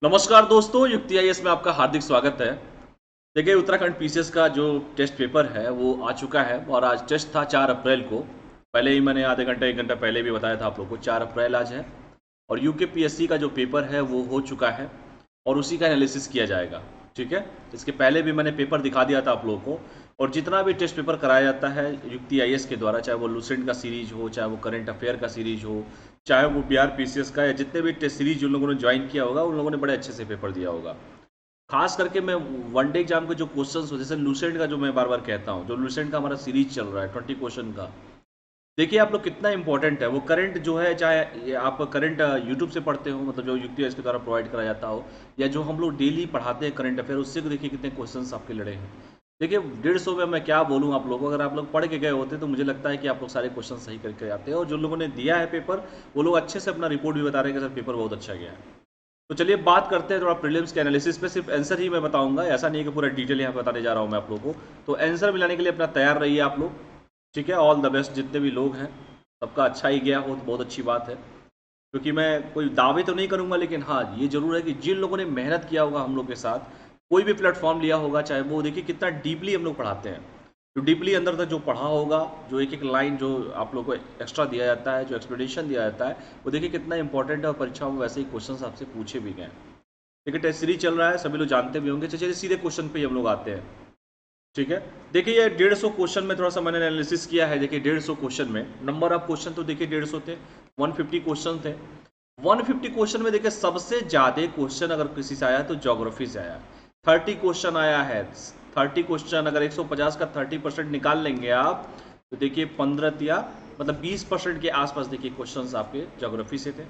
नमस्कार दोस्तों, युक्ति आईएएस में आपका हार्दिक स्वागत है। देखिए, उत्तराखंड पीसीएस का जो टेस्ट पेपर है वो आ चुका है और आज टेस्ट था 4 अप्रैल को। पहले ही मैंने आधे घंटे 1 घंटा पहले भी बताया था आप लोगों को, 4 अप्रैल आज है। और यूकेपीएससी का जो पेपर है वो हो चुका है और उसी का एनालिसिस किया जाएगा। ठीक है, इसके पहले भी मैंने पेपर दिखा दिया था आप लोगों को। और जितना भी टेस्ट पेपर कराया जाता है युक्ति आईएएस के द्वारा, चाहे वो लूसेंट का सीरीज हो, चाहे वो करंट अफेयर का सीरीज हो, चाहे वो बिहार पीसीएस का, या जितने भी टेस्ट सीरीज उन लोगों ने ज्वाइन किया होगा उन लोगों ने बड़े अच्छे से पेपर दिया होगा। खास करके मैं वनडे एग्जाम के जो क्वेश्चंस हो, जैसे लूसेंट का, जो मैं बार बार कहता हूँ, जो लूसेंट का हमारा सीरीज चल रहा है 20 क्वेश्चन का, देखिए आप लोग कितना इंपॉर्टेंट है वो करंट जो है। चाहे ये आप करंट यूट्यूब से पढ़ते हो, मतलब जो युक्ति इसके द्वारा प्रोवाइड कराया जाता हो, या जो हम लोग डेली पढ़ाते हैं करंट अफेयर, उससे देखिए कितने क्वेश्चंस आपके लड़े हैं। देखिए 150 में मैं क्या बोलूँ आप लोगों को, अगर आप लोग पढ़ के गए होते तो मुझे लगता है कि आप लोग सारे क्वेश्चन सही करके आते हैं। और जो लोगों ने दिया है पेपर, वो लोग अच्छे से अपना रिपोर्ट भी बता रहे हैं कि सर पेपर बहुत अच्छा गया है। तो चलिए बात करते हैं थोड़ा प्रीलिम्स के एनालिसिस पे। सिर्फ आंसर ही मैं बताऊंगा, ऐसा नहीं है कि पूरा डिटेल यहाँ बताने जा रहा हूँ मैं आप लोगों को। तो आंसर मिलाने के लिए अपना तैयार रहिए आप लोग। ठीक है, ऑल द बेस्ट जितने भी लोग हैं, सबका अच्छा ही गया हो तो बहुत अच्छी बात है। क्योंकि मैं कोई दावे तो नहीं करूंगा, लेकिन हाँ ये जरूर है कि जिन लोगों ने मेहनत किया होगा हम लोग के साथ, कोई भी प्लेटफॉर्म लिया होगा, चाहे वो, देखिए कितना डीपली हम लोग पढ़ाते हैं। जो डीपली अंदर तक जो पढ़ा होगा, जो एक एक लाइन जो आप लोग को एक्स्ट्रा दिया जाता है, जो एक्सप्लेनेशन दिया जाता है, वो देखिए कितना इंपॉर्टेंट है। और परीक्षाओं में वैसे ही क्वेश्चन आपसे पूछे भी गए। देखिए टेस्ट सीरीज चल रहा है, सभी लोग जानते भी होंगे। चलिए सीधे क्वेश्चन पे ही हम लोग आते हैं। ठीक है, देखिए ये 150 क्वेश्चन में थोड़ा सा मैंने एनालिसिस किया है। देखिए 150 क्वेश्चन में नंबर ऑफ क्वेश्चन तो देखिए 150 थे, 150 क्वेश्चन थे। 150 क्वेश्चन में देखिए सबसे ज्यादा क्वेश्चन अगर किसी से आया तो ज्योग्राफी से आया, 30 क्वेश्चन आया है। 30 क्वेश्चन अगर 150 का 30% निकाल लेंगे आप, तो देखिए 15 या मतलब 20% के आसपास देखिए क्वेश्चन आपके ज्योग्राफी से थे।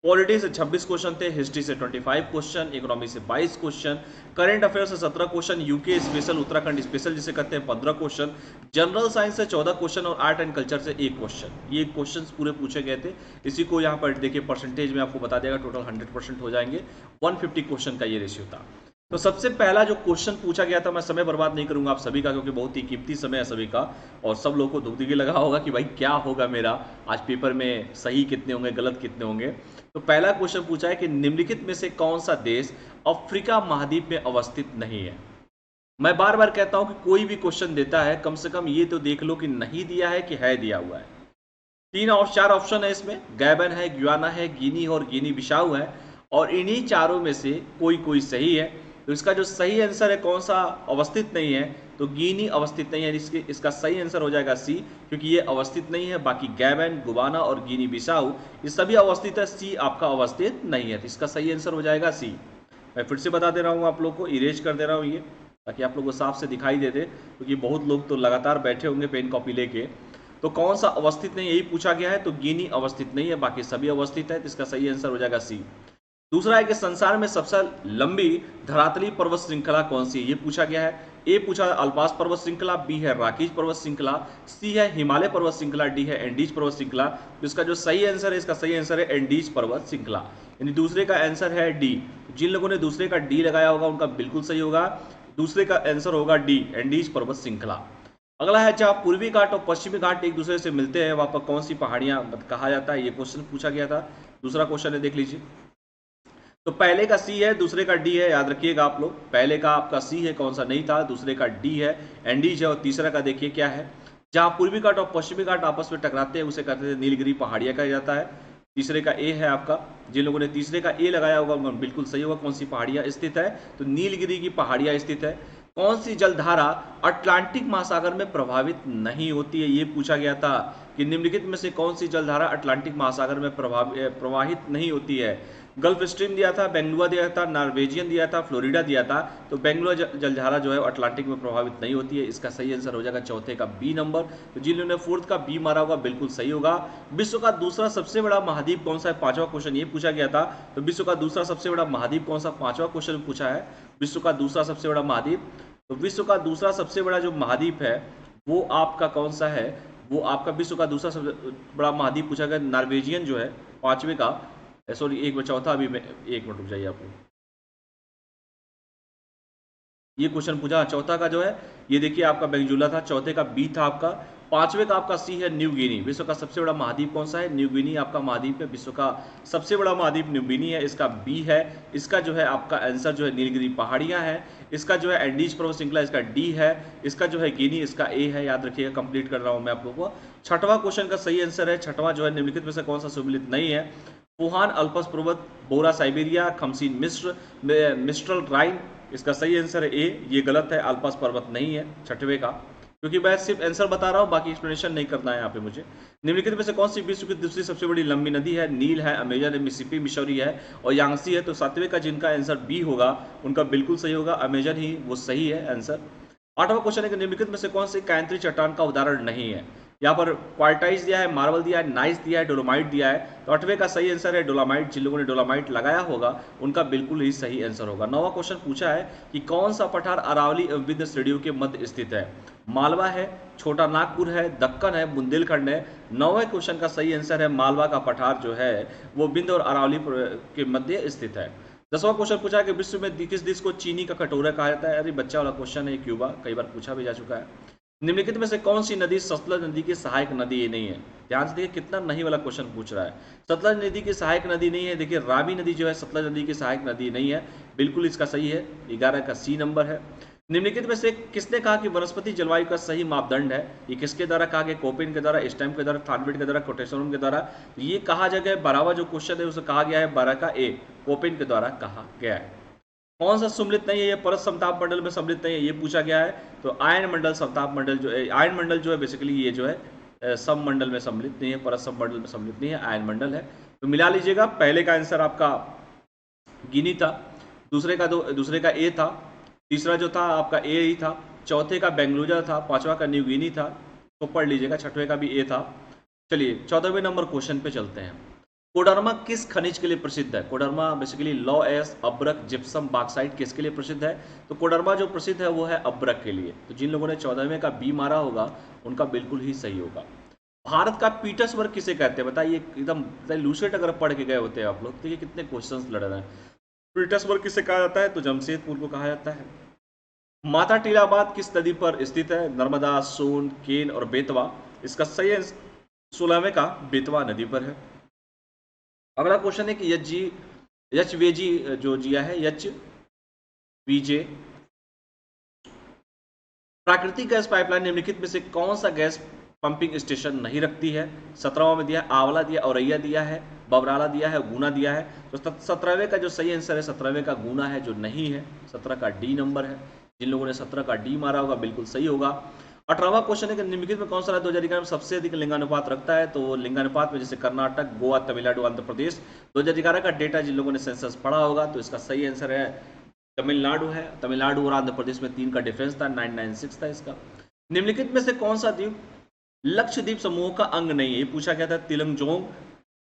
पॉलिटी से 26 क्वेश्चन थे, हिस्ट्री से 25 क्वेश्चन, इकोनॉमी से 22 क्वेश्चन, करंट अफेयर से 17 question, UK special, Uttarakhand special जिसे कहते हैं 15 क्वेश्चन, जनरल साइंस से 14 क्वेश्चन और आर्ट एंड कल्चर से 1 क्वेश्चन। ये क्वेश्चन पूरे पूछे गए थे। इसी को यहाँ पर देखिए परसेंटेज में आपको बता देगा, टोटल 100% हो जाएंगे। 150 क्वेश्चन का ये रेशियो था। तो सबसे पहला जो क्वेश्चन पूछा गया था, मैं समय बर्बाद नहीं करूंगा आप सभी का, क्योंकि बहुत ही कीमती समय है सभी का, और सब लोगों को दुखी लगा होगा कि भाई क्या होगा मेरा आज पेपर में, सही कितने होंगे, गलत कितने होंगे। तो पहला क्वेश्चन पूछा है कि निम्नलिखित में से कौन सा देश अफ्रीका महाद्वीप में अवस्थित नहीं है। मैं बार बार कहता हूं कि कोई भी क्वेश्चन देता है, कम से कम ये तो देख लो कि नहीं दिया है कि है दिया हुआ है। 3 और 4 ऑप्शन है इसमें, गैबन है, ग्याना है, गिनी और गिनी बिसाऊ है। और इन्हीं चारों में से कोई कोई सही है। तो इसका जो सही आंसर है, कौन सा अवस्थित नहीं है, तो गिनी अवस्थित नहीं है। इसका सही आंसर हो जाएगा सी, क्योंकि ये अवस्थित नहीं है। बाकी गैबन, गुबाना और गिनी बिसाऊ ये सभी अवस्थित है, सी आपका अवस्थित नहीं है। तो इसका सही आंसर हो जाएगा सी। मैं फिर से बता दे रहा हूँ आप लोग को, इरेज कर दे रहा हूँ ये, ताकि आप लोग को साफ से दिखाई दे दे, क्योंकि बहुत लोग तो लगातार बैठे होंगे पेन कॉपी लेके। तो कौन सा अवस्थित नहीं, यही पूछा गया है। तो गिनी अवस्थित नहीं है, बाकी सभी अवस्थित है। तो इसका सही आंसर हो जाएगा सी। दूसरा है कि संसार में सबसे लंबी धरातली पर्वत श्रृंखला कौन सी है, ये पूछा गया है। ए पूछा अल्पास पर्वत श्रृंखला, बी है राकीज पर्वत श्रृंखला, सी है हिमालय पर्वत श्रृंखला, डी है एंडीज पर्वत श्रृंखला। तो इसका जो सही आंसर है, इसका सही आंसर है एंडीज पर्वत श्रृंखला, यानी दूसरे का आंसर है डी। जिन लोगों ने दूसरे का डी लगाया होगा उनका बिल्कुल सही होगा। दूसरे का आंसर होगा डी, एंडीज पर्वत श्रृंखला। अगला है, जहां पूर्वी घाट और पश्चिमी घाट एक दूसरे से मिलते हैं वहां पर कौन सी पहाड़ियां कहा जाता है, ये क्वेश्चन पूछा गया था। दूसरा क्वेश्चन है, देख लीजिए। तो पहले का सी है, दूसरे का डी है, याद रखिएगा आप लोग। पहले का आपका सी है, कौन सा नहीं था, दूसरे का डी है, एंडीज है। और तीसरा का देखिए क्या है, जहां पूर्वी घाट और पश्चिमी घाट आपस में टकराते हैं उसे कहते हैं नीलगिरी पहाड़ियां कहा जाता है। तीसरे का ए है आपका। जिन लोगों ने तीसरे का ए लगाया होगा उनका बिल्कुल सही होगा। कौन सी पहाड़ियां स्थित है, तो नीलगिरी की पहाड़ियां स्थित है। कौन सी जलधारा अटलांटिक महासागर में प्रभावित नहीं होती है, ये पूछा गया था कि निम्नलिखित में से कौन सी जलधारा अटलांटिक महासागर में प्रवाहित नहीं होती है। गल्फ स्ट्रीम दिया था, बेंगलुरु दिया था, नॉर्वेजियन दिया था, फ्लोरिडा दिया था। तो बेंगलुरु जलधारा जो है अटलांटिक में प्रभावित नहीं होती है। इसका सही आंसर हो जाएगा चौथे का बी नंबर। तो जिन लोगों ने फोर्थ का बी मारा होगा बिल्कुल सही होगा। विश्व का दूसरा सबसे बड़ा महाद्वीप कौन सा है, पांचवा क्वेश्चन ये पूछा गया था। तो विश्व का दूसरा सबसे बड़ा महाद्वीप कौन सा, पांचवा क्वेश्चन पूछा है। विश्व का दूसरा सबसे बड़ा महाद्वीप, तो विश्व का दूसरा सबसे बड़ा जो महाद्वीप है वो आपका कौन सा है, वो आपका विश्व का दूसरा सबसे बड़ा महाद्वीप पूछा गया, नॉर्वेजियन जो है पांचवे का, सॉरी एक चौथा, अभी मैं एक मिनट रुक जाइए आपको, ये क्वेश्चन पूछा चौथा का जो है, ये देखिए आपका बेंजुला था, चौथे का बी था आपका पांचवे का आपका सी है न्यू गिनी। विश्व का सबसे बड़ा महाद्वीप कौन सा है? न्यू गिनी आपका महाद्वीप है। विश्व का सबसे बड़ा महाद्वीप न्यू गिनी है, इसका बी है। इसका जो है आपका आंसर जो है नीलगिरी पहाड़ियां है। इसका जो है एंडीज पर्वत श्रृंखला, इसका डी है। इसका जो है गिनी, इसका ए है। याद रखिएगा, कंप्लीट कर रहा हूं मैं आप लोगों को। छठवां क्वेश्चन का सही आंसर है, छठवां जो है निम्नलिखित में से कौन सा सुमेलित नहीं है? फुहान अल्पस पर्वत, बोरा साइबेरिया, खमसीन मिस्र, मिस्ट्रल राइन। इसका सही आंसर है ए। ये गलत है, अल्पस पर्वत नहीं है छठवें का, क्योंकि मैं सिर्फ आंसर बता रहा हूँ, बाकी एक्सप्लेनेशन नहीं करना है यहाँ पे मुझे। निम्नलिखित में से कौन सी विश्व की दूसरी सबसे बड़ी लंबी नदी है? नील है, अमेजन है, मिसिसिपी, मिसौरी है और यांगसी है। तो सातवें का जिनका आंसर बी होगा उनका बिल्कुल सही होगा, अमेजन ही वो सही है आंसर। आठवां क्वेश्चन है कि निम्नलिखित में से कौन सी कांतरी चट्टान का उदाहरण नहीं है? यहाँ पर क्वार्टाइज दिया है, मार्बल दिया है, नाइस दिया है, डोलोमाइट दिया है। तो आठवें का सही आंसर है डोलोमाइट। जिन लोगों ने डोलोमाइट लगाया होगा उनका बिल्कुल ही सही आंसर होगा। नौवां क्वेश्चन पूछा है कि कौन सा पठार अरावली एवं विंध्य श्रेणियों के मध्य स्थित है? मालवा है, छोटा नागपुर है, दक्कन है, बुंदेलखंड है। नौवें क्वेश्चन का सही आंसर है मालवा का पठार जो है वो विंध्य और अरावली के मध्य स्थित है। 10वां क्वेश्चन पूछा कि विश्व में किस देश को चीनी का कटोरा कहा जाता है? अरे बच्चा वाला क्वेश्चन है, क्यूबा, कई बार पूछा भी जा चुका है। निम्नलिखित में से कौन सी नदी सतलज नदी की सहायक नदी ये नहीं है? ध्यान से देखिए कितना नहीं वाला क्वेश्चन पूछ रहा है। सतलज नदी की सहायक नदी नहीं है। देखिए रावी नदी जो है सतलज नदी की सहायक नदी नहीं है, बिल्कुल इसका सही है। 11 का सी नंबर है। निम्नलिखित में से किसने कहा कि वनस्पति जलवायु का सही मापदंड है? ये किसके द्वारा कहा गया? कोपेन के द्वारा, स्टैम्प के द्वारा, थानविट के द्वारा, कोटेसोनम के द्वारा। ये कहा गया है 12वां जो क्वेश्चन है उसे कहा गया है 12 का ए, कोपेन के द्वारा कहा गया है। कौन सा सम्मिलित नहीं है? ये परत समताप मंडल में सम्मिलित नहीं है, ये पूछा गया है। तो आयन मंडल समताप मंडल जो है, आयन मंडल जो है बेसिकली ये जो है सम मंडल में सम्मिलित नहीं है, परत सम मंडल में सम्मिलित नहीं है, आयन मंडल है। तो मिला लीजिएगा, पहले का आंसर आपका गिनी था, दूसरे का ए था, तीसरा जो था आपका ए ही था, चौथे का बेंगलुरु था, पांचवा का न्यू गिनी था, तो पढ़ लीजिएगा, छठवें का भी ए था। चलिए 14वें नंबर क्वेश्चन पे चलते हैं। कोडरमा किस खनिज के लिए प्रसिद्ध है? कोडरमा बेसिकली लौ एस, अब्रक, जिप्सम, बॉक्साइट किसके लिए प्रसिद्ध है? तो कोडरमा जो प्रसिद्ध है वो है अब्रक के लिए। तो जिन लोगों ने 14वें का बी मारा होगा उनका बिल्कुल ही सही होगा। भारत का पीटर्सबर्ग किसे कहते हैं? बताइए, एकदम लूसेट अगर पढ़ के गए होते हैं आप लोग, देखिए कितने क्वेश्चंस लड़ रहे हैं। पीटर्सबर्ग किसे कहा जाता है? तो जमशेदपुर को कहा जाता है। माता टीलाबाद किस नदी पर स्थित है? नर्मदा, सोन, केन और बेतवा। इसका सही आंसर 16वें का बेतवा नदी पर है। अगला क्वेश्चन है कि यच वेजी जो जिया है, यच वीजे प्राकृतिक गैस पाइपलाइन निम्नलिखित में से कौन सा गैस पंपिंग स्टेशन नहीं रखती है? 17वां में दिया आंवला दिया, औरैया दिया है, बबराला दिया है, गुना दिया है। तो 17वें का जो सही आंसर है 17वें का गुना है, जो नहीं है। 17 का डी नंबर है। जिन लोगों ने 17 का डी मारा होगा बिल्कुल सही होगा। 18वां क्वेश्चन है कि निम्नलिखित में कौन सा राज्य 2011 में सबसे अधिक लिंगानुपात रखता है? तो लिंगानुपात में जैसे कर्नाटक, गोवा, तमिलनाडु, आंध्र प्रदेश। 2011 का डेटा जिन लोगों ने सेंसस पढ़ा होगा तो इसका सही आंसर है तमिलनाडु है। तमिलनाडु और आंध्र प्रदेश में 3 का डिफरेंस था, 996 था इसका। निम्नलिखित में से कौन सा द्वीप लक्षद्वीप समूह का अंग नहीं है? ये पूछा गया था। तिलंगजोंग,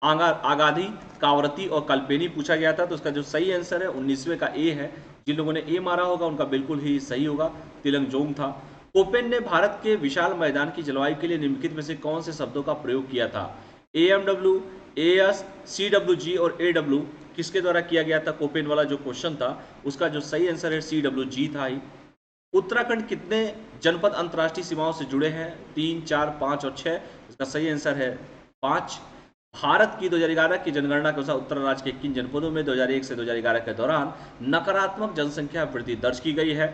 आगाधी, कावरती और कल्पेनी पूछा गया था। तो इसका जो सही आंसर है 19वें का ए है। जिन लोगों ने ए मारा होगा उनका बिल्कुल ही सही होगा, तिलंगजोंग था। कोपेन ने भारत के विशाल मैदान की जलवायु के लिए निम्नलिखित में से कौन से शब्दों का प्रयोग किया था? AMW, AS, CWG और AW किसके द्वारा किया गया था? कोपेन वाला जो क्वेश्चन था उसका जो सही आंसर है CWG था ही। उत्तराखंड कितने जनपद अंतर्राष्ट्रीय सीमाओं से जुड़े हैं? 3, 4, 5 और 6। इसका सही आंसर है 5। भारत की 2011 की जनगणना के अनुसार उत्तर राज्य के किन जनपदों में 2001 से 2011 के दौरान नकारात्मक जनसंख्या वृद्धि दर्ज की गई है?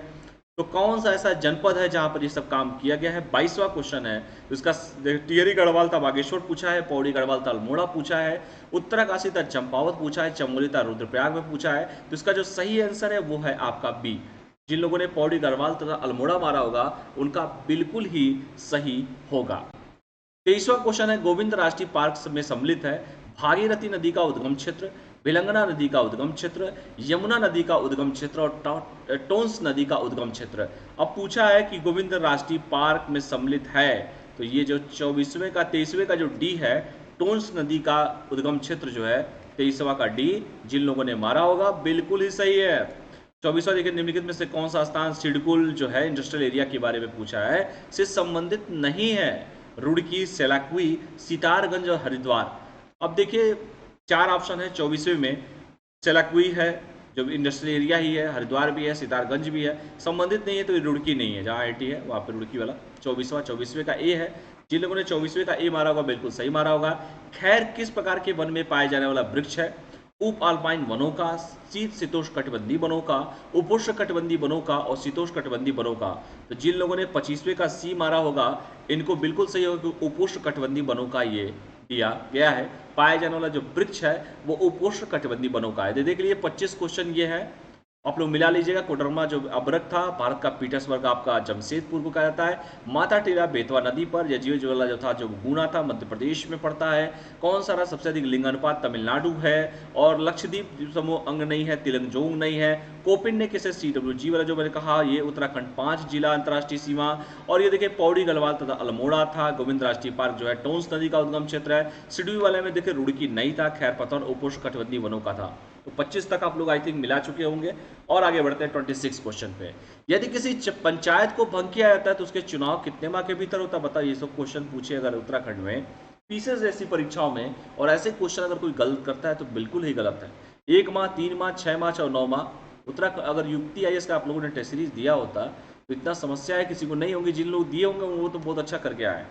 तो कौन सा ऐसा जनपद है जहां पर ये सब काम किया गया है? 22वां क्वेश्चन है। तो इसका टिहरी गढ़वाल था बागेश्वर पूछा है, पौड़ी गढ़वाल था अल्मोड़ा पूछा है, उत्तरकाशी था चंपावत पूछा है, चमोली था रुद्रप्रयाग में पूछा है। तो इसका जो सही आंसर है वो है आपका बी। जिन लोगों ने पौड़ी गढ़वाल तथा अल्मोड़ा मारा होगा उनका बिल्कुल ही सही होगा। 23वां क्वेश्चन है, गोविंद राष्ट्रीय पार्क में सम्मिलित है भागीरथी नदी का उद्गम क्षेत्र, भिलंगना नदी का उद्गम क्षेत्र, यमुना नदी का उद्गम क्षेत्र और टोंस नदी का उद्गम क्षेत्र। अब पूछा है कि गोविंद राष्ट्रीय पार्क में सम्मिलित है, तो ये जो 23वें का जो डी है, टोंस नदी का उद्गम क्षेत्र जो है 23वां का डी, जिन लोगों ने मारा होगा बिल्कुल ही सही है। 24वां देखिए, निम्नलिखित में से कौन सा स्थान सिडकुल जो है इंडस्ट्रियल एरिया के बारे में पूछा है से संबंधित नहीं है? रुड़की, सेलाकुई, सितारगंज और हरिद्वार। अब देखिए 4 ऑप्शन है 24वें में। सेलाकुई है जो इंडस्ट्रियल एरिया ही है, हरिद्वार भी है, सितारगंज भी है, संबंधित नहीं है तो ये रुड़की नहीं है। जहाँ IIT है वहाँ पे रुड़की वाला 24वें का ए है। जिन लोगों ने 24वें का ए मारा होगा बिल्कुल सही मारा होगा। खैर किस प्रकार के वन में पाए जाने वाला वृक्ष है? उप अल्पाइन वनों का, शीत शीतोष्ण कटिबंधीय वनों का, उपोष्ण कटिबंधीय वनों का और शीतोष्ण कटिबंधीय वनों का। तो जिन लोगों ने 25वें का सी मारा होगा इनको बिल्कुल सही होगा कि उपोष्ण कटिबंधीय वनों का ये दिया गया है। पाए जाने वाला जो वृक्ष है वो उपोष्ण कटिबंधीय वनों का है। देखिए 25 क्वेश्चन ये है, आप लोग मिला लीजिएगा। कोडरमा जो अबरक था, भारत का पीटर्सबर्ग आपका जमशेदपुर को कहा जाता है। माता टीला बेतवा नदी पर, यजीव ज्वाला जो था जो गुना था मध्य प्रदेश में पड़ता है। कौन सा राज्य सबसे अधिक लिंग अनुपात? तमिलनाडु है। और लक्षद्वीप समूह अंग नहीं है, तिलंगजोंग नहीं है। कोपिन ने किसे CWG वाला जो मैंने कहा ये उत्तराखंड 5 जिला अंतर्राष्ट्रीय सीमा। और ये देखिए पौड़ी गढ़वाल तथा अल्मोड़ा था। गोविंद राष्ट्रीय पार्क जो है टोंस नदी का उद्गम क्षेत्र है। सिडुई वाले में देखिए रुड़की नहीं था। खैरपतन उपोष्ण कटिबंधीय वनों का था। तो 25 तक आप लोग आई थिंक मिला चुके होंगे। और आगे बढ़ते हैं 26 क्वेश्चन पे। यदि किसी पंचायत को भंग किया जाता है तो उसके चुनाव कितने माह के भीतर होता है? बताइए। ये सब क्वेश्चन पूछे अगर उत्तराखंड में पीसीएस जैसी परीक्षाओं में, और ऐसे क्वेश्चन अगर कोई गलत करता है तो बिल्कुल ही गलत है। 1 माह, 3 माह, 6 माह और 9 माह। उत्तराखंड अगर युक्ति आईएएस का आप लोगों ने टेस्ट सीरीज दिया होता तो इतना समस्या है किसी को नहीं होगी। जिन लोग दिए होंगे वो तो बहुत अच्छा करके आए।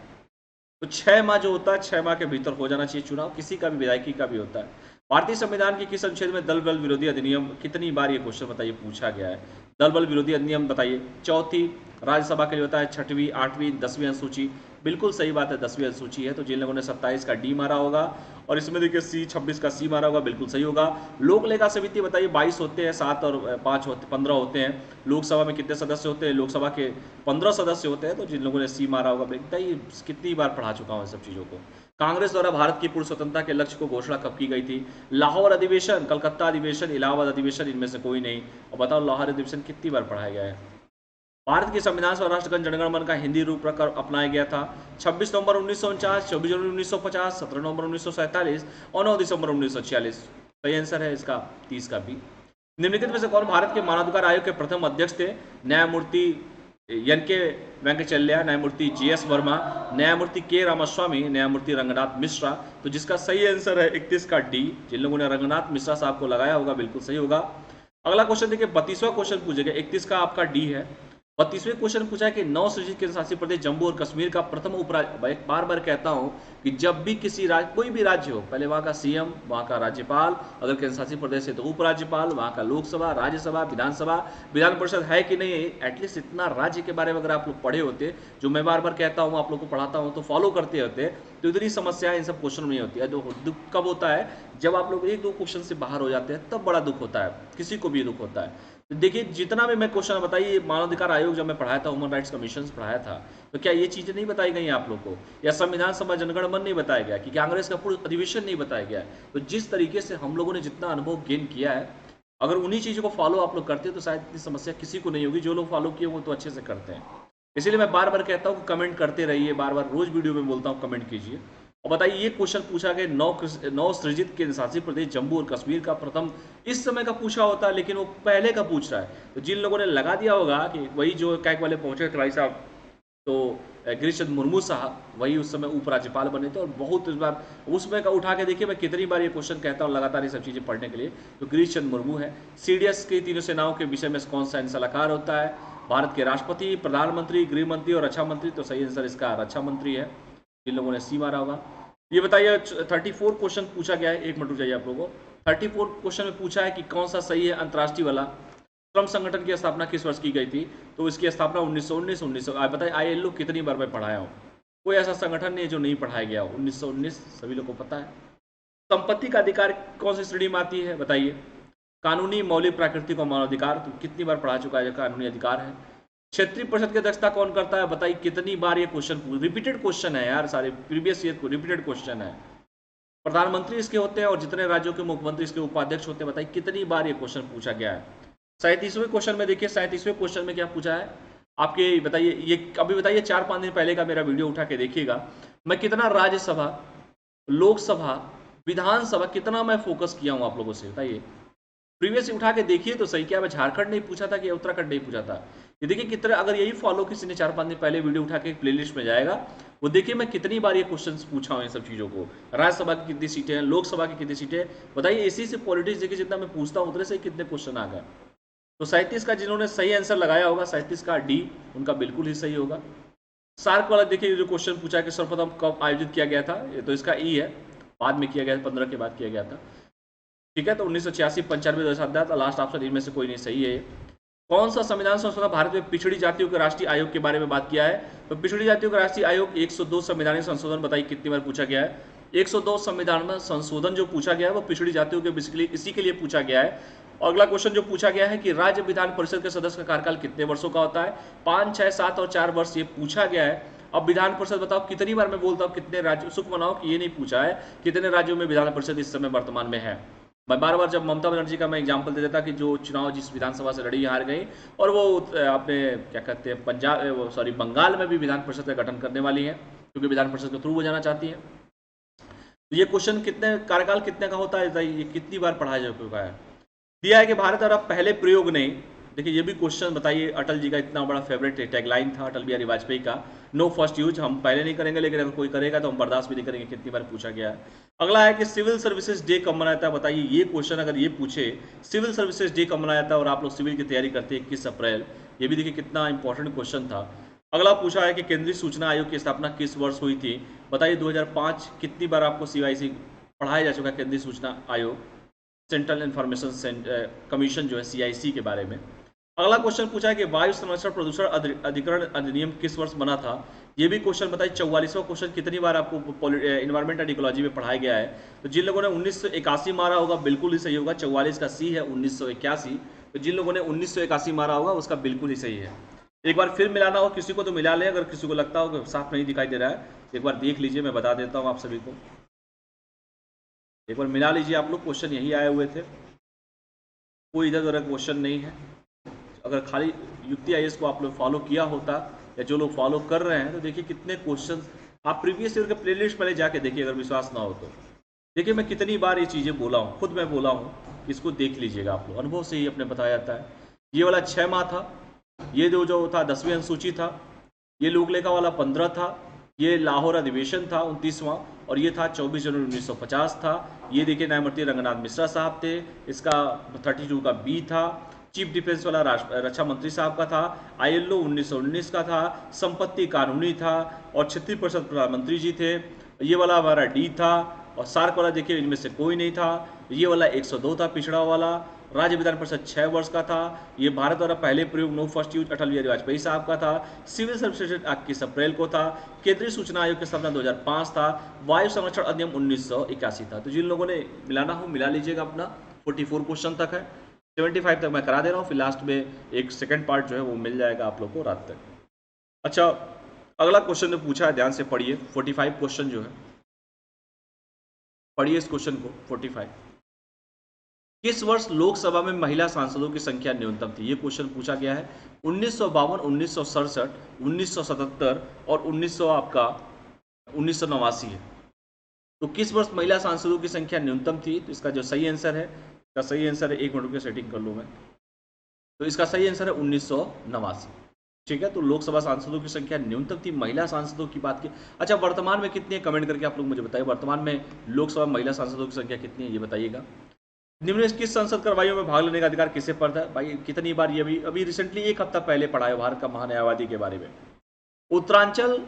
तो 6 माह जो होता है 6 माह के भीतर हो जाना चाहिए चुनाव, किसी का भी विधायकी का भी होता है। भारतीय संविधान के किस अनुच्छेद में दल बल विरोधी अधिनियम कितनी बार ये क्वेश्चन बताइए पूछा गया है? दल बल विरोधी अधिनियम बताइए। चौथी राज्यसभा के लिए होता है, 6वीं, 8वीं, 10वीं अनुसूची। बिल्कुल सही बात है 10वीं अनुसूची है। तो जिन लोगों ने 27 का डी मारा होगा और इसमें देखिए सी 26 का सी मारा होगा बिल्कुल सही होगा। लोक लेखा समिति बताइए 22 होते हैं, 7 और 5 होते 15 होते हैं। लोकसभा में कितने सदस्य होते हैं? लोकसभा के 15 सदस्य होते हैं। तो जिन लोगों ने सी मारा होगा बताइए। कितनी बार पढ़ा चुका हूँ इन सब चीज़ों को। कांग्रेस द्वारा भारत की पूर्ण स्वतंत्रता के लक्ष्य को घोषणा कब की गई थी? लाहौर अधिवेशन, कलकत्ता अधिवेशन, इलाहाबाद अधिवेशन, इनमें से कोई नहीं। और बताओ लाहौर अधिवेशन कितनी बार पढ़ाया गया है? भारत के संविधान सभा राष्ट्रगण जनगण मन का हिंदी रूप प्रकार अपनाया गया था। 26 नवंबर 1949, 24 जनवरी 1950, 17 नवंबर 1947 और 9 दिसंबर 1946। सही आंसर है इसका 30 का भी। निम्नलिखित में से कौन भारत के मानवाधिकार आयोग के प्रथम अध्यक्ष थे? न्यायमूर्ति एन.के. वेंकटचल्या, न्यायमूर्ति जी.एस. वर्मा, न्यायमूर्ति के. रामास्वामी, न्यायमूर्ति रंगनाथ मिश्रा। तो जिसका सही आंसर है 31 का डी। जिन लोगों ने रंगनाथ मिश्रा साहब को लगाया होगा बिल्कुल सही होगा। अगला क्वेश्चन देखिए 32वां क्वेश्चन पूछेगा। 31 का आपका डी है। 32वें क्वेश्चन पूछा है कि नव सृजित केंद्र शासित प्रदेश जम्मू और कश्मीर का प्रथम उपराज्य। बार बार कहता हूं कि जब भी किसी राज्य, कोई भी राज्य हो, पहले वहां का सीएम, वहां का राज्यपाल, अगर केंद्र शासित प्रदेश है तो उपराज्यपाल, वहां का लोकसभा, राज्यसभा, विधानसभा, विधान परिषद है कि नहीं, एटलीस्ट इतना राज्य के बारे में अगर आप लोग पढ़े होते, जो मैं बार बार कहता हूँ आप लोग को पढ़ाता हूँ तो फॉलो करते होते, तो इतनी समस्या इन सब क्वेश्चन में नहीं होती है। जो दुख कब होता है? जब आप लोग 1-2 क्वेश्चन से बाहर हो जाते हैं तब बड़ा दुख होता है, किसी को भी दुख होता है। देखिए जितना भी मैं क्वेश्चन बताइए, मानवाधिकार आयोग जब मैं पढ़ाया था, ह्यूमन राइट्स कमीशन पढ़ाया था, तो क्या ये चीजें नहीं बताई गई आप लोग को? या संविधान सभा जनगण मन नहीं बताया गया कि कांग्रेस का पूर्ण अधिवेशन नहीं बताया गया? तो जिस तरीके से हम लोगों ने जितना अनुभव गेन किया है, अगर उन्हीं चीजों को फॉलो आप लोग करते हैं तो शायद इतनी समस्या किसी को नहीं होगी। जो लोग फॉलो किए वो तो अच्छे से करते हैं। इसीलिए मैं बार बार कहता हूँ कमेंट करते रहिए, बार बार रोज वीडियो में बोलता हूँ कमेंट कीजिए। और बताइए ये क्वेश्चन पूछा गया नौ सृजित केंद्र शासित प्रदेश जम्मू और कश्मीर का प्रथम इस समय का पूछा होता है, लेकिन वो पहले का पूछ रहा है। तो जिन लोगों ने लगा दिया होगा कि वही जो कैक वाले पहुंचे थे भाई साहब, तो गिरीश चंद्र मुर्मू साहब वही उस समय उपराज्यपाल बने थे। और बहुत इस बार उसमें का उठा के देखिए, मैं कितनी बार ये क्वेश्चन कहता हूँ लगातार ये सब चीज़ें पढ़ने के लिए। तो गिरीश चंद्र मुर्मू है। सीडीएस की तीनों सेनाओं के विषय में कौन सा सलाहकार होता है? भारत के राष्ट्रपति, प्रधानमंत्री, गृह मंत्री और रक्षा मंत्री। तो सही आंसर इसका रक्षा मंत्री है। जिन लोगों ने सी मारा होगा। ये बताइए 34 क्वेश्चन पूछा गया है, 1 मिनट रुक जाइए आप लोगों को। 34 क्वेश्चन में पूछा है कि कौन सा सही है अंतर्राष्ट्रीय वाला। श्रम संगठन की स्थापना किस वर्ष की गई थी? तो इसकी स्थापना 1919 बताइए। ILO कितनी बार मैं पढ़ाया हूँ? कोई ऐसा संगठन नहीं है जो नहीं पढ़ाया गया हो। 1919 सभी लोग को पता है। संपत्ति का अधिकार कौन सी श्रेणी में आती है बताइए? कानूनी, मौलिक, प्राकृतिक और मानवाधिकार। तो कितनी बार पढ़ा चुका है? कानूनी अधिकार है। क्षेत्रीय परिषद की अध्यक्षता कौन करता है? बताइए कितनी बार ये क्वेश्चन, रिपीटेड क्वेश्चन है यार, सारे प्रीवियस ईयर को रिपीटेड क्वेश्चन है। प्रधानमंत्री इसके होते हैं और जितने राज्यों के मुख्यमंत्री इसके उपाध्यक्ष होते हैं। बताइए कितनी बार ये क्वेश्चन पूछा गया है? 37वें क्वेश्चन में देखिए, 37वें क्वेश्चन में क्या पूछा है आपके बताइए। ये अभी बताइए 4-5 दिन पहले का मेरा वीडियो उठा के देखिएगा। मैं कितना राज्यसभा, लोकसभा, विधानसभा कितना मैं फोकस किया हूं आप लोगों से बताइए। प्रीवियस उठा के देखिए तो सही। क्या मैं झारखंड नहीं पूछा था कि उत्तराखंड नहीं पूछा था? ये देखिए कितने, अगर यही फॉलो किसी ने 4-5 दिन पहले वीडियो उठा के प्लेलिस्ट में जाएगा, वो देखिए मैं कितनी बार ये क्वेश्चंस पूछा हूं इन सब चीज़ों को। राज्यसभा की कितनी सीटें हैं, लोकसभा की कितनी सीटें, बताइए। इसी से पॉलिटिक्स देखिए जितना मैं पूछता हूँ उतने से कितने क्वेश्चन आ गए। तो 37 का जिन्होंने सही आंसर लगाया होगा, 37 का डी उनका बिल्कुल ही सही होगा। सार्क वाला देखिए जो क्वेश्चन पूछा कि सर्वप्रथम कब आयोजित किया गया था, ये तो इसका ई है, बाद में किया गया, 15 के बाद किया गया था। ठीक है, तो 1986, 95, 2007 था, लास्ट ऑप्शन इनमें से कोई नहीं सही है। कौन सा संविधान संशोधन भारत में पिछड़ी जातियों के राष्ट्रीय आयोग के बारे में बात किया है? तो पिछड़ी जातियों का राष्ट्रीय आयोग 102 संवैधानिक संशोधन, बताइए कितनी बार पूछा गया है? 102 संविधान में संशोधन जो पूछा गया है वो पिछड़ी जातियों के बेसिकली इसी के लिए पूछा गया है। और अगला क्वेश्चन जो पूछा गया है कि राज्य विधान परिषद के सदस्य का कार्यकाल कितने वर्षों का होता है? 5, 6, 7 और 4 वर्ष ये पूछा गया है। अब विधान परिषद बताओ कितनी बार मैं बोलता हूँ कितने राज्य, सुख मनाओ कि ये नहीं पूछा है कितने राज्यों में विधान परिषद इस समय वर्तमान में है। मैं बार बार जब ममता बनर्जी का मैं एग्जांपल दे देता कि जो चुनाव जिस विधानसभा से लड़ी हार गई, और वो अपने क्या कहते हैं पंजाब सॉरी बंगाल में भी विधान परिषद का गठन करने वाली है क्योंकि विधान परिषद के थ्रू वो जाना चाहती है। तो ये क्वेश्चन कितने कार्यकाल कितने का होता है, ये कितनी बार पढ़ाया जा चुका है? दिया है कि भारत द्वारा पहले प्रयोग नहीं, देखिए ये भी क्वेश्चन बताइए, अटल जी का इतना बड़ा फेवरेट टैगलाइन था अटल बिहारी वाजपेयी का, नो फर्स्ट यूज, हम पहले नहीं करेंगे लेकिन अगर कोई करेगा तो हम बर्दाश्त भी नहीं करेंगे, कितनी बार पूछा गया है। अगला है कि सिविल सर्विसेज डे कब मनाया था, बताइए ये क्वेश्चन अगर ये पूछे सिविल सर्विसेज डे कब मनाया था और आप लोग सिविल की तैयारी करते हैं 21 अप्रैल, ये भी देखिए कितना इंपॉर्टेंट क्वेश्चन था। अगला पूछा है कि केंद्रीय सूचना आयोग की स्थापना किस वर्ष हुई थी, बताइए 2005, कितनी बार आपको CIC पढ़ाया जा चुका है केंद्रीय सूचना आयोग, सेंट्रल इंफॉर्मेशन कमीशन जो है CIC के बारे में। अगला क्वेश्चन पूछा है कि वायु संरक्षण प्रदूषण अधिकरण अधिनियम किस वर्ष बना था, ये भी क्वेश्चन बताइए। 44वां क्वेश्चन कितनी बार आपको इन्वायरमेंट एंड इकोलॉजी में पढ़ाया गया है? तो जिन लोगों ने 1981 मारा होगा बिल्कुल ही सही होगा, 44 का C है 1981, तो जिन लोगों ने 1981 मारा होगा उसका बिल्कुल ही सही है। एक बार फिर मिलाना हो किसी को तो मिला लें, अगर किसी को लगता हो कि साफ नहीं दिखाई दे रहा है एक बार देख लीजिए, मैं बता देता हूँ आप सभी को, एक बार मिला लीजिए आप लोग, क्वेश्चन यही आए हुए थे, कोई इधर उधर क्वेश्चन नहीं है। अगर खाली युक्ति IAS को आप लोग फॉलो किया होता या जो लोग फॉलो कर रहे हैं तो देखिए कितने क्वेश्चन आप प्रीवियस ईयर के प्लेलिस्ट पहले जाके देखिए, अगर विश्वास ना हो तो देखिए मैं कितनी बार ये चीज़ें बोला हूँ, खुद मैं बोला हूँ, इसको देख लीजिएगा आप लोग, अनुभव से ही अपने बताया जाता है। ये वाला 6 माह था, ये जो था 10वीं अनुसूची था, ये लोकलेखा वाला 15 था, ये लाहौर अधिवेशन था 29वां, और ये था 24 जनवरी 1950 था। ये देखिए न्यायमूर्ति रंगनाथ मिश्रा साहब थे, इसका 32 का B था। चीफ डिफेंस वाला रक्षा मंत्री साहब का था। ILO 1919 का था। संपत्ति कानूनी था और 36% प्रधानमंत्री जी थे। ये वाला हमारा D था। और सार्क वाला देखिए इनमें से कोई नहीं था। ये वाला 102 था पिछड़ा वाला। राज्य विधान परिषद 6 वर्ष का था। ये भारत द्वारा पहले प्रयोग no first use Atal Bihari Vajpayee साहब का था। सिविल सर्विसेज 21 अप्रैल को था। केंद्रीय सूचना आयोग की स्थापना 2005 था। वायु संरक्षण अधिनियम 1981 था। तो जिन लोगों ने मिलाना हो मिला लीजिएगा अपना, 44 क्वेश्चन तक है, 75 तक मैं करा दे रहा हूँ, फिर लास्ट में एक सेकंड पार्ट जो है वो मिल जाएगा आप लोग को रात तक। अच्छा, अगला क्वेश्चन जो पूछा है ध्यान से पढ़िए, 45 क्वेश्चन जो है, पढ़िए इस क्वेश्चन को। 45, किस वर्ष लोकसभा में महिला सांसदों की संख्या न्यूनतम थी? ये क्वेश्चन पूछा गया है। 1952, 1967, 1977 और 1989 है। तो किस वर्ष महिला सांसदों की संख्या न्यूनतम थी? तो इसका जो सही आंसर है, इसका सही आंसर है, 1 मिनट की सेटिंग कर लूँ मैं, तो इसका सही आंसर है 1989। ठीक है, तो लोकसभा सांसदों की संख्या न्यूनतम थी। महिला सांसदों की बात की, अच्छा वर्तमान में कितनी है कमेंट करके आप लोग मुझे बताइए, वर्तमान में लोकसभा महिला सांसदों की संख्या कितनी है ये बताइएगा। निम्न में किस संसद कार्रवाइयों में भाग लेने का अधिकार किसे पड़ता है? भाई कितनी बार ये अभी रिसेंटली 1 हफ्ता पहले पढ़ा है भारत का महान्यायवादी के बारे में। उत्तरांचल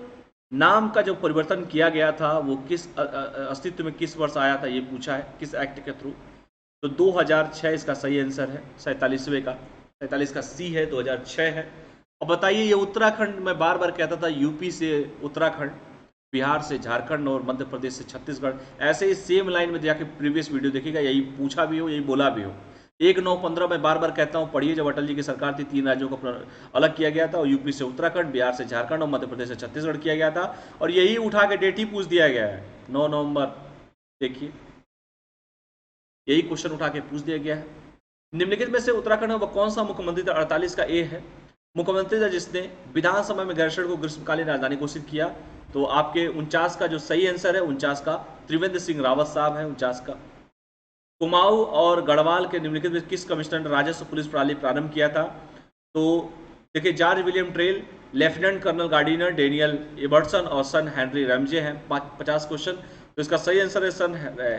नाम का जो परिवर्तन किया गया था वो किस अस्तित्व में किस वर्ष आया था ये पूछा है, किस एक्ट के थ्रू? तो 2006 इसका सही आंसर है। 47वें का 47 का C है, 2006 है। अब बताइए ये उत्तराखंड, मैं बार बार कहता था यूपी से उत्तराखंड, बिहार से झारखंड और मध्य प्रदेश से छत्तीसगढ़, ऐसे ही सेम लाइन में जाके प्रीवियस वीडियो देखिएगा, यही पूछा भी हो यही बोला भी हो। 1915 में बार बार कहता हूँ पढ़िए, जब अटल जी की सरकार थी 3 राज्यों को अलग किया गया था और यूपी से उत्तराखंड, बिहार से झारखंड और मध्य प्रदेश से छत्तीसगढ़ किया गया था, और यही उठा के डेट ही पूछ दिया गया है 9 नवंबर। देखिए यही क्वेश्चन उठा के पूछ दिया गया है। निम्नलिखित में से उत्तराखंड में कौन सा मुख्यमंत्री था? 48 का A है, मुख्यमंत्री था जिसने विधानसभा में गैरसैंण को ग्रीष्मकालीन राजधानी घोषित किया। तो आपके 49 का जो सही आंसर है, 49 का त्रिवेंद्र सिंह रावत साहब है। 49 का। कुमाऊं और गढ़वाल के निम्नलिखित में किस कमिश्नर ने राजस्व पुलिस प्रणाली प्रारंभ किया था? तो देखिए George William Traill, lieutenant colonel Gardiner Daniel Ebertson और सन हेनरी रैमजे हैं। 50 क्वेश्चन, तो इसका सही आंसर है सन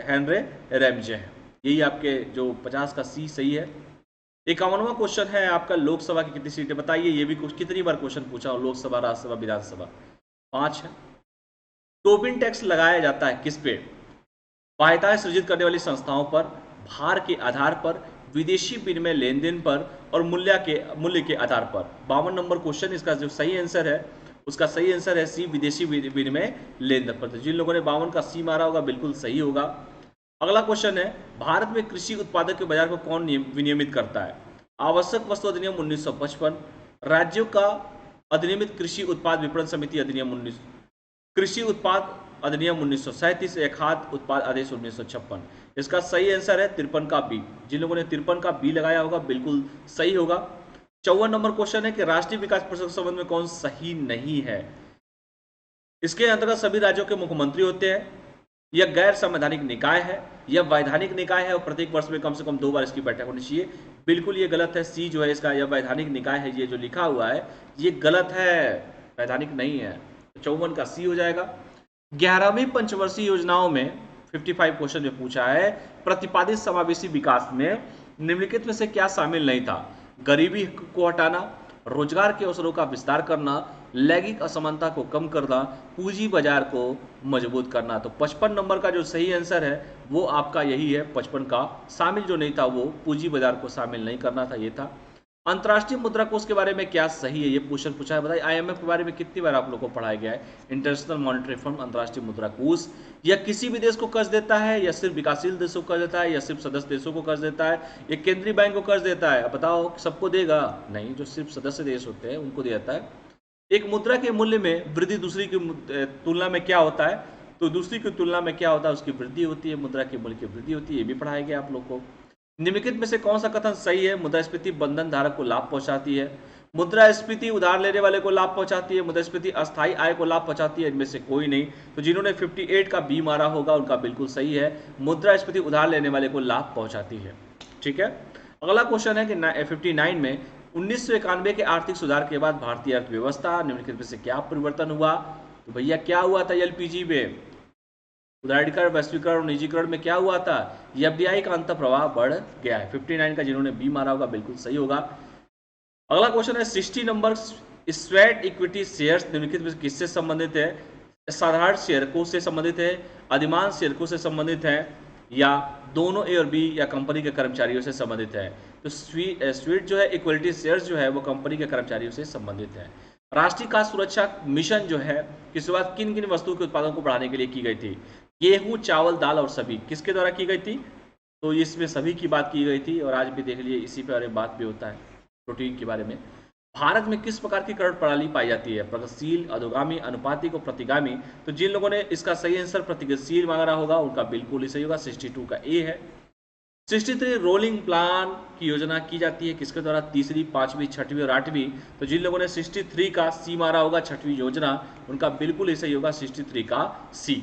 हेनरी रैमजे है। यही आपके जो 50 का C सही है। 51वां क्वेश्चन है आपका, लोकसभा की कितनी सीटें बताइए। ये भी कितनी बार क्वेश्चन पूछा हो, लोकसभा, राज्यसभा, विधानसभा। 5 है। टोबिन टैक्स लगाया जाता है किस पे? बाह्यताएं सृजित करने वाली संस्थाओं पर, भार के आधार पर, विदेशी विनिमय लेन देन पर और मूल्य के आधार पर। 52 नंबर क्वेश्चन, इसका जो सही आंसर है उसका सही आंसर है सी, विदेशी विनिमय लेन देन पर। तो जिन लोगों ने 52 का सी मारा होगा बिल्कुल सही होगा। अगला क्वेश्चन है, भारत में कृषि उत्पादक के बाजार को कौन विनियमित करता है? आवश्यक वस्तु अधिनियम 1955, राज्यों का अधिनियमित कृषि उत्पाद विपणन समिति अधिनियम 19, कृषि उत्पाद अधिनियम 1937 या खाद्य उत्पाद आदेश 1956। इसका सही आंसर है 53 का बी। जिन लोगों ने 53 का बी लगाया होगा बिल्कुल सही होगा। 54 नंबर क्वेश्चन है कि राष्ट्रीय विकास परिषद के संबंध में कौन सही नहीं है? इसके अंतर्गत सभी राज्यों के मुख्यमंत्री होते हैं, यह गैर संवैधानिक निकाय है, यह वैधानिक निकाय है और प्रत्येक वर्ष में कम से कम 2 बार इसकी बैठक होनी चाहिए। बिल्कुल ये गलत है, सी जो है इसका, यह वैधानिक निकाय है, ये जो लिखा हुआ है ये गलत है, वैधानिक नहीं है। 54 का सी हो जाएगा। 11वीं पंचवर्षीय योजनाओं में 55 क्वेश्चन में पूछा है, प्रतिपादित समावेशी विकास में निम्नलिखित में से क्या शामिल नहीं था? गरीबी को हटाना, रोजगार के अवसरों का विस्तार करना, लैंगिक असमानता को कम करना, पूंजी बाजार को मजबूत करना। तो 55 नंबर का जो सही आंसर है वो आपका यही है, 55 का। शामिल जो नहीं था वो पूंजी बाजार को शामिल नहीं करना था, ये था। अंतर्राष्ट्रीय मुद्रा कोष के बारे में क्या सही है? ये क्वेश्चन पूछा है, बताइए आईएमएफ के बारे में कितनी बार आप लोगों को पढ़ाया गया है? इंटरनेशनल मॉनेटरी फंड, अंतर्राष्ट्रीय मुद्रा कोष, या किसी भी देश को कर्ज देता है, या सिर्फ विकासशील देशों को कर्ज देता है, या सिर्फ सदस्य देशों को कर्ज देता है, या केंद्रीय बैंक को कर्ज देता है? अब बताओ, सबको देगा? नहीं, जो सिर्फ सदस्य देश होते हैं उनको देता है। एक मुद्रा के मूल्य में वृद्धि दूसरी की तुलना में क्या होता है? तो दूसरी की तुलना में क्या होता है? उसकी वृद्धि होती है, मुद्रा के मूल्य की वृद्धि होती है। ये भी पढ़ाया गया आप लोग को। निम्नलिखित में से कौन सा कथन सही है? मुद्रास्फीति बंधन धारक को लाभ पहुंचाती है, मुद्रास्फीति उधार लेने वाले को लाभ पहुंचाती है, मुद्रास्फीति अस्थायी आय को लाभ पहुंचाती है। इनमें से कोई नहीं। तो जिन्होंने 58 का बी मारा होगा उनका बिल्कुल सही है, मुद्रास्फीति उधार लेने वाले को लाभ पहुंचाती है। ठीक है। अगला क्वेश्चन है कि 59 में 1991 के आर्थिक सुधार के बाद भारतीय अर्थव्यवस्था निम्नलिखित में से क्या परिवर्तन हुआ? तो भैया क्या हुआ था? एलपीजी में उदारीकरण, वैश्वीकरण और निजीकरण में क्या हुआ था? एफडीआई का अंतर प्रवाह बढ़ गया है। 59 का जिन्होंने बी मारा होगा बिल्कुल सही होगा। अगला क्वेश्चन है 60 नंबर, स्वेट इक्विटी शेयर्स निम्नलिखित में किससे संबंधित है? साधारण शेयरों से संबंधित है, अधिमांश शेयरों से संबंधित है, या दोनों ए और बी, या कंपनी के कर्मचारियों से संबंधित है? तो स्वीट जो है इक्विटी शेयर्स जो है वो कंपनी के कर्मचारियों से संबंधित है। राष्ट्रीय खाद्य सुरक्षा मिशन जो है की शुरुआत किन किन वस्तुओं के उत्पादन को बढ़ाने के लिए की गई थी? गेहूं, चावल, दाल और सभी किसके द्वारा की गई थी? तो इसमें सभी की बात की गई थी, और आज भी देख लीजिए इसी पर बात भी होता है प्रोटीन के बारे में। भारत में किस प्रकार की कर प्रणाली पाई जाती है? प्रगतिशील, अधोगामी, अनुपातिक और प्रतिगामी। तो जिन लोगों ने इसका सही आंसर प्रतिगतिशील मांगा होगा उनका बिल्कुल ही सही होगा, 62 का ए है। 63 रोलिंग प्लान की योजना की जाती है किसके द्वारा? तीसरी, पांचवी, छठवीं और आठवीं। तो जिन लोगों ने 63 का सी मारा होगा, छठवीं योजना, उनका बिल्कुल ही सही होगा, 63 का सी।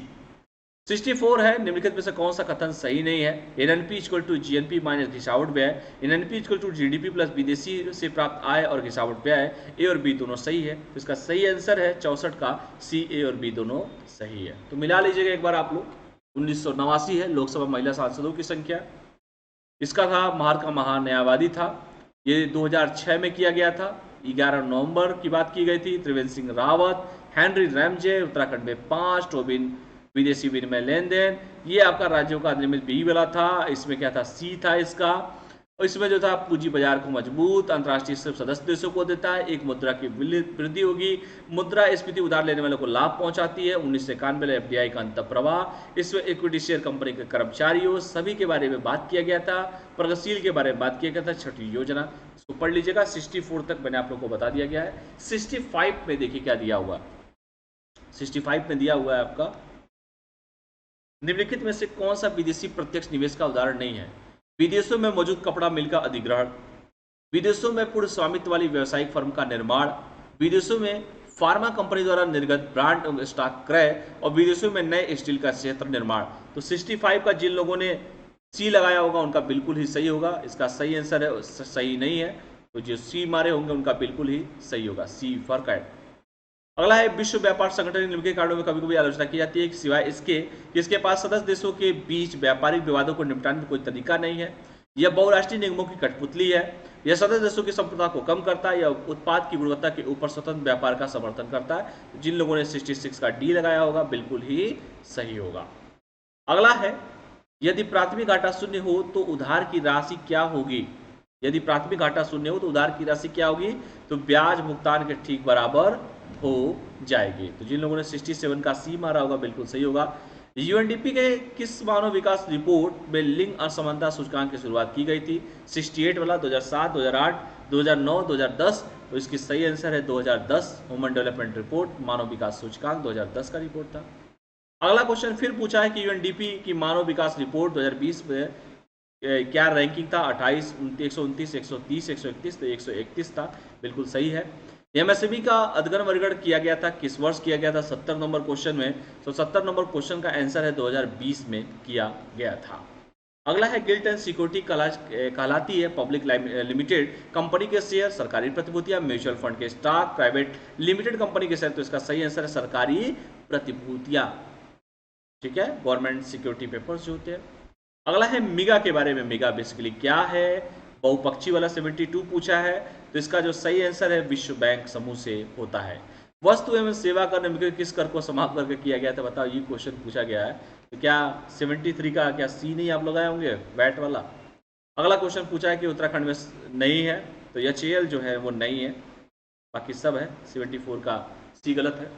64 है, निम्नलिखित में से कौन सा कथन सही नहीं है? NNP equal to GNP minus घिसावट व्यय, NNP equal to GDP plus विदेशी से प्राप्त आय और घिसावट व्यय। ए और बी दोनों सही है, तो इसका सही आंसर है 64 का सी, ए और बी दोनों सही है। तो मिला लीजिएगा एक बार आप लोग। 1989 है लोकसभा महिला सांसदों की संख्या। इसका था महार का महान्यायवादी था, ये 2006 में किया गया था। 11 नवंबर की बात की गई थी। त्रिवेंद्र सिंह रावत, हेनरी रैमजे उत्तराखंड में 5, टोबिन विदेशी विनिमय लेन देन, ये आपका राज्यों का अधिनियमित बी वाला था। इसमें क्या था? सी था इसका। और इसमें जो था पूंजी बाजार को मजबूत, अंतर्राष्ट्रीय सिर्फ सदस्य देशों को देता है, एक मुद्रा की वृद्धि होगी, मुद्रास्फीति उधार लेने वालों को लाभ पहुंचाती है, 1991 में एफडीआई का अंतर प्रवाह, इसमें इक्विटी शेयर कंपनी के कर्मचारियों सभी के बारे में बात किया गया था, प्रगतिशील के बारे में बात किया गया था, छठी योजना। इसको पढ़ लीजिएगा। 64 तक मैंने आप लोग को बता दिया गया है। 65 में देखिए क्या दिया हुआ। 65 में दिया हुआ है आपका, निम्नलिखित में से कौन सा विदेशी प्रत्यक्ष निवेश का उदाहरण नहीं है? विदेशों में मौजूद कपड़ा मिल का अधिग्रहण, विदेशों में पूर्ण स्वामित्व वाली व्यावसायिक फर्म का निर्माण, विदेशों में फार्मा कंपनी द्वारा निर्गत ब्रांड स्टॉक क्रय, और विदेशों में नए स्टील का क्षेत्र निर्माण। तो 65 का जिन लोगों ने सी लगाया होगा उनका बिल्कुल ही सही होगा। इसका सही आंसर है सही नहीं है, तो जो सी मारे होंगे उनका बिल्कुल ही सही होगा, सी फॉर कैट। अगला है विश्व व्यापार संगठन निम्नलिखित कारणों में कभी कभी आलोचना की जाती है कि सिवाय इसके कि इसके पास सदस्य देशों के बीच व्यापारिक विवादों को निपटाने में कोई तरीका नहीं है, यह बहुराष्ट्रीय निगमों की कठपुतली है। यह सदस्य देशों की संप्रभुता को कम करता है। यह उत्पाद की गुणवत्ता के ऊपर स्वतंत्र व्यापार का समर्थन करता है। जिन लोगों ने 66 का डी लगाया होगा बिल्कुल ही सही होगा। अगला है, यदि प्राथमिक घाटा शून्य हो तो उधार की राशि क्या होगी। यदि प्राथमिक घाटा शून्य हो तो उधार की राशि क्या होगी, तो ब्याज भुगतान के ठीक बराबर हो जाएगी। तो जिन लोगों ने 67 का सी मारा होगा बिल्कुल सही होगा। यूएनडीपी के किस मानव विकास रिपोर्ट में लिंग असमानता सूचकांक की शुरुआत की गई थी। 68 वाला 2007, 2008, 2009, 2010। तो इसकी सही आंसर है 2010। ह्यूमन डेवलपमेंट रिपोर्ट मानव विकास सूचकांक 2010 का रिपोर्ट था। अगला क्वेश्चन फिर पूछा है कि यूएनडीपी की मानव विकास रिपोर्ट 2020 में क्या रैंकिंग था। 28, 129, 130, 131। तो 131 था, बिल्कुल सही है। एमएसएमई का अध्ययन वर्गीकरण किया गया था, किस वर्ष किया गया था। 70 नंबर क्वेश्चन में। तो 70 नंबर क्वेश्चन का आंसर है 2020 में किया गया था। अगला है, गिल्ट एंड सिक्योरिटी कहलाती है पब्लिक लिमिटेड कंपनी के शेयर, सरकारी प्रतिभूतियां, म्यूचुअल फंड के स्टॉक, प्राइवेट लिमिटेड कंपनी के शेयर। तो इसका सही आंसर है सरकारी प्रतिभूतियां। ठीक है, गवर्नमेंट सिक्योरिटी पेपर्स जो होते हैं। अगला है मिगा के बारे में। मिगा बेसिकली क्या है, बहुपक्षी वाला 72 पूछा है। तो इसका जो सही आंसर है विश्व बैंक समूह से होता है। वस्तु एवं सेवा कर निम्न में किस कर को समाप्त करके किया गया था, बताओ। ये क्वेश्चन पूछा गया है। तो क्या 73 का क्या सी नहीं आप लगाए होंगे, वैट वाला। अगला क्वेश्चन पूछा है कि उत्तराखंड में नहीं है, तो एचएएल जो है वो नहीं है, बाकी सब है। 74 का सी गलत है।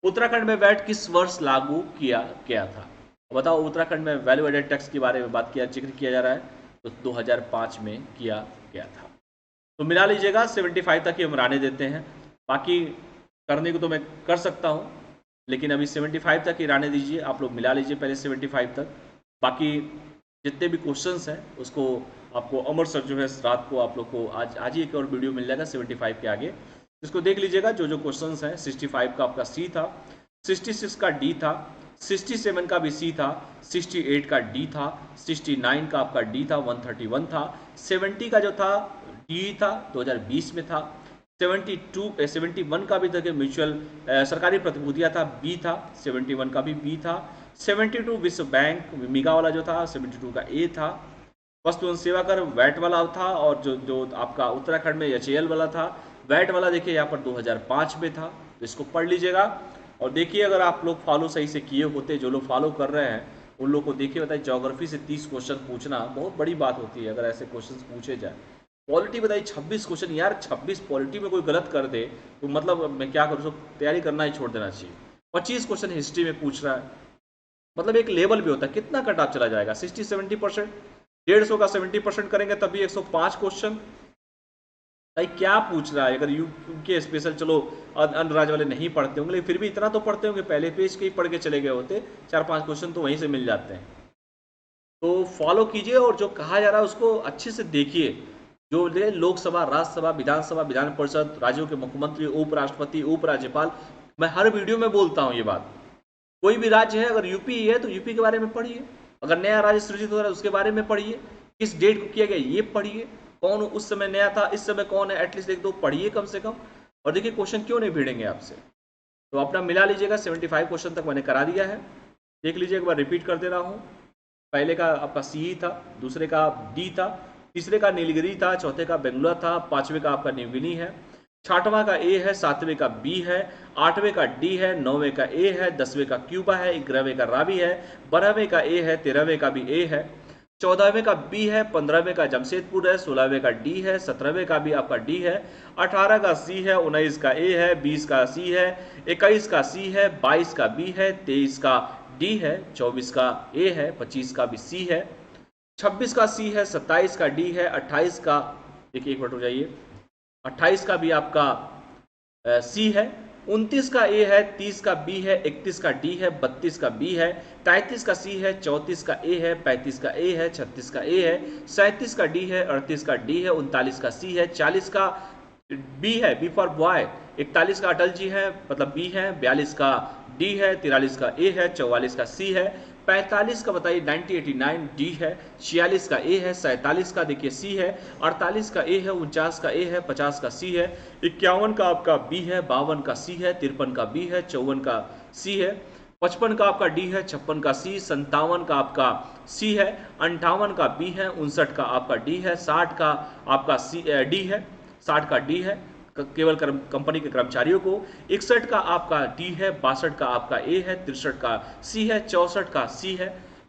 उत्तराखंड में वैट किस वर्ष लागू किया गया था, बताओ। उत्तराखंड में वैल्यू एडेड टैक्स के बारे में बात किया, जिक्र किया जा रहा है, तो 2005 में किया गया था। तो मिला लीजिएगा, 75 तक ही हम रहने देते हैं। बाकी करने को तो मैं कर सकता हूँ, लेकिन अभी 75 तक ही रहने दीजिए। आप लोग मिला लीजिए पहले 75 तक। बाकी जितने भी क्वेश्चंस हैं उसको आपको अमर सर जो है रात को आप लोग को आज ही एक और वीडियो मिल जाएगा 75 के आगे, इसको देख लीजिएगा। जो जो क्वेश्चंस हैं, 65 का आपका सी था, 66 का डी था, 67 का भी सी था, 68 का डी था, 69 का आपका डी था, 131 था, 70 का जो था डी था 2020 में था, 71 का भी था म्यूचुअल सरकारी प्रतिभूतियां था, बी था, 71 का भी बी था, 72 विश्व बैंक मिगा वाला जो था 72 का ए था, वस्तु एवं सेवा कर वैट वाला था, और जो आपका उत्तराखंड में एचएएल वाला था वैट वाला, देखिए यहाँ पर 2005 में था। तो इसको पढ़ लीजिएगा और देखिए, अगर आप लोग फॉलो सही से किए होते, जो लोग फॉलो कर रहे हैं उन लोग को देखिए, बताइए ज्योग्राफी से 30 क्वेश्चन पूछना बहुत बड़ी बात होती है अगर ऐसे क्वेश्चन पूछे जाए। पॉलिटी बताइए 26 क्वेश्चन, यार 26 पॉलिटी में कोई गलत कर दे तो मतलब मैं क्या करूँ, तैयारी करना ही छोड़ देना चाहिए। 25 क्वेश्चन हिस्ट्री में पूछ रहा है, मतलब एक लेवल भी होता है, कितना कट ऑफ चला जाएगा। 60-70%, 150 का 70% करेंगे तब भी 105 क्वेश्चन। भाई क्या पूछ रहा है। अगर यूके स्पेशल चलो अन्य राज्य वाले नहीं पढ़ते होंगे, लेकिन फिर भी इतना तो पढ़ते होंगे, पहले पेज के ही पढ़ के चले गए होते, 4-5 क्वेश्चन तो वहीं से मिल जाते हैं। तो फॉलो कीजिए और जो कहा जा रहा है उसको अच्छे से देखिए। जो लोकसभा, राज्यसभा, विधानसभा, विधान परिषद, राज्यों के मुख्यमंत्री, उपराष्ट्रपति, उपराज्यपाल, मैं हर वीडियो में बोलता हूँ ये बात। कोई भी राज्य है, अगर यूपी है तो यूपी के बारे में पढ़िए, अगर नया राज्य सृजित हो रहा है उसके बारे में पढ़िए, किस डेट को किया गया ये पढ़िए, कौन उस समय नया था, इस समय कौन है, एटलीस्ट एक दो पढ़िए कम से कम, और देखिए क्वेश्चन क्यों नहीं भिड़ेंगे आपसे। तो अपना मिला लीजिएगा, 75 क्वेश्चन तक मैंने करा दिया है। देख लीजिए, एक बार रिपीट कर दे रहा हूँ। पहले का आपका सी था, दूसरे का डी था, तीसरे का नीलगिरी था, चौथे का बेंगलुरु था, पांचवे का आपका न्यूगिनी है, छठवां का ए है, सातवें का बी है, आठवें का डी है, नौवें का ए है, 10वें का क्यूबा है, 11वें का रावी है, 12वें का ए है, 13वें का भी ए है, 14वें का बी है, 15वें का जमशेदपुर है, 16वें का डी है, 17वें का भी आपका डी है, 18 का सी है, 19 का ए है, 20 का सी है, 21 का सी है, 22 का बी है, 23 का डी है, 24 का ए है, 25 का भी सी है, 26 का सी है, 27 का डी है, 28 का, देखिए एक मिनट हो जाइए, 28 का भी आपका सी है, 29 का ए है, 30 का बी है, 31 का डी है, 32 का बी है, 33 का सी है, 34 का ए है, 35 का ए है, 36 का ए है, 37 का डी है, 38 का डी है, 39 का सी है, 40 का बी है, बी फॉर बॉय, 41 का अटल जी है, मतलब बी है, 42 का डी है, 43 का ए है, 44 का सी है, 45 का बताइए 9089 डी है, 46 का ए है, 47 का देखिए सी है, 48 का ए है, 49 का ए है, 50 का सी है, 51 का आपका बी है, 52 का सी है, 53 का बी है, 54 का सी है, 55 का आपका डी है, 56 का सी, 57 का आपका सी है, 58 का बी है, 59 का आपका डी है, 60 का आपका सी डी है, 60 का डी है केवल कंपनी के कर्मचारियों को, 61 का आपका डी है, 62 का आपका ए है, 63 का सी है, 64 का सी है,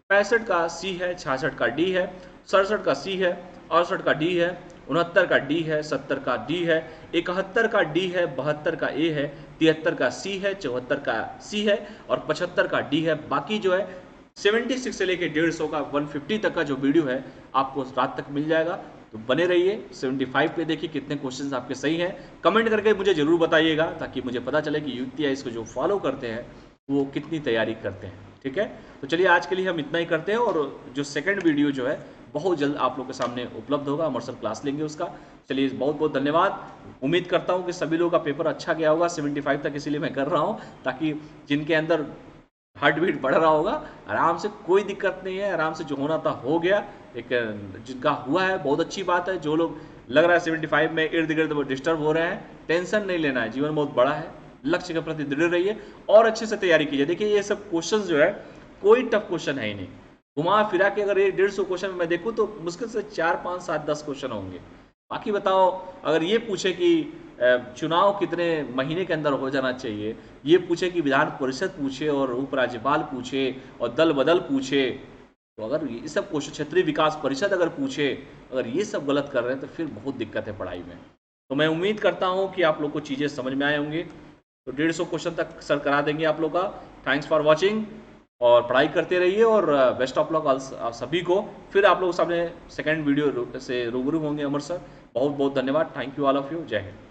65 का सी है, 66 का डी है, 67 का सी है, 68 का डी है, 69 का डी है, 70 का डी है, 71 का डी है, 72 का ए है, 73 का सी है, 74 का सी है और 75 का डी है। बाकी जो है 76 से लेके 150 का 150 तक का जो वीडियो है आपको रात तक मिल जाएगा, तो बने रहिए। 75 पे देखिए कितने क्वेश्चंस आपके सही हैं, कमेंट करके मुझे जरूर बताइएगा ताकि मुझे पता चले कि यूपीआई को जो फॉलो करते हैं वो कितनी तैयारी करते हैं। ठीक है, तो चलिए आज के लिए हम इतना ही करते हैं और जो सेकंड वीडियो जो है बहुत जल्द आप लोग के सामने उपलब्ध होगा, अमर सर क्लास लेंगे उसका। चलिए बहुत बहुत धन्यवाद। उम्मीद करता हूँ कि सभी लोगों का पेपर अच्छा गया होगा 75 तक, इसीलिए मैं कर रहा हूँ ताकि जिनके अंदर हार्ट बीट बढ़ रहा होगा आराम से, कोई दिक्कत नहीं है, आराम से जो होना था हो गया। एक जिनका हुआ है बहुत अच्छी बात है, जो लोग लग रहा है 75 में इर्द गिर्द डिस्टर्ब हो रहे हैं, टेंशन नहीं लेना है, जीवन बहुत बड़ा है, लक्ष्य के प्रति दृढ़ रहिए और अच्छे से तैयारी कीजिए। देखिए ये सब क्वेश्चन जो है कोई टफ क्वेश्चन है ही नहीं, घुमा फिरा के अगर ये 150 क्वेश्चन में मैं देखूँ तो मुश्किल से 4, 5, 7, 10 क्वेश्चन होंगे। बाकी बताओ, अगर ये पूछे कि चुनाव कितने महीने के अंदर हो जाना चाहिए, ये पूछे कि विधान परिषद पूछे और उपराज्यपाल पूछे और दल बदल पूछे, तो अगर ये सब क्वेश्चन, क्षेत्रीय विकास परिषद अगर पूछे, अगर ये सब गलत कर रहे हैं तो फिर बहुत दिक्कत है पढ़ाई में। तो मैं उम्मीद करता हूँ कि आप लोग को चीज़ें समझ में आए होंगे। तो 150 क्वेश्चन तक सर करा देंगे आप लोग का। थैंक्स फॉर वॉचिंग और पढ़ाई करते रहिए और बेस्ट ऑफ लक सभी को। फिर आप लोग सामने सेकंड वीडियो से रूबरू होंगे अमर सर। बहुत बहुत धन्यवाद। Thank you all of you. जय हिंद।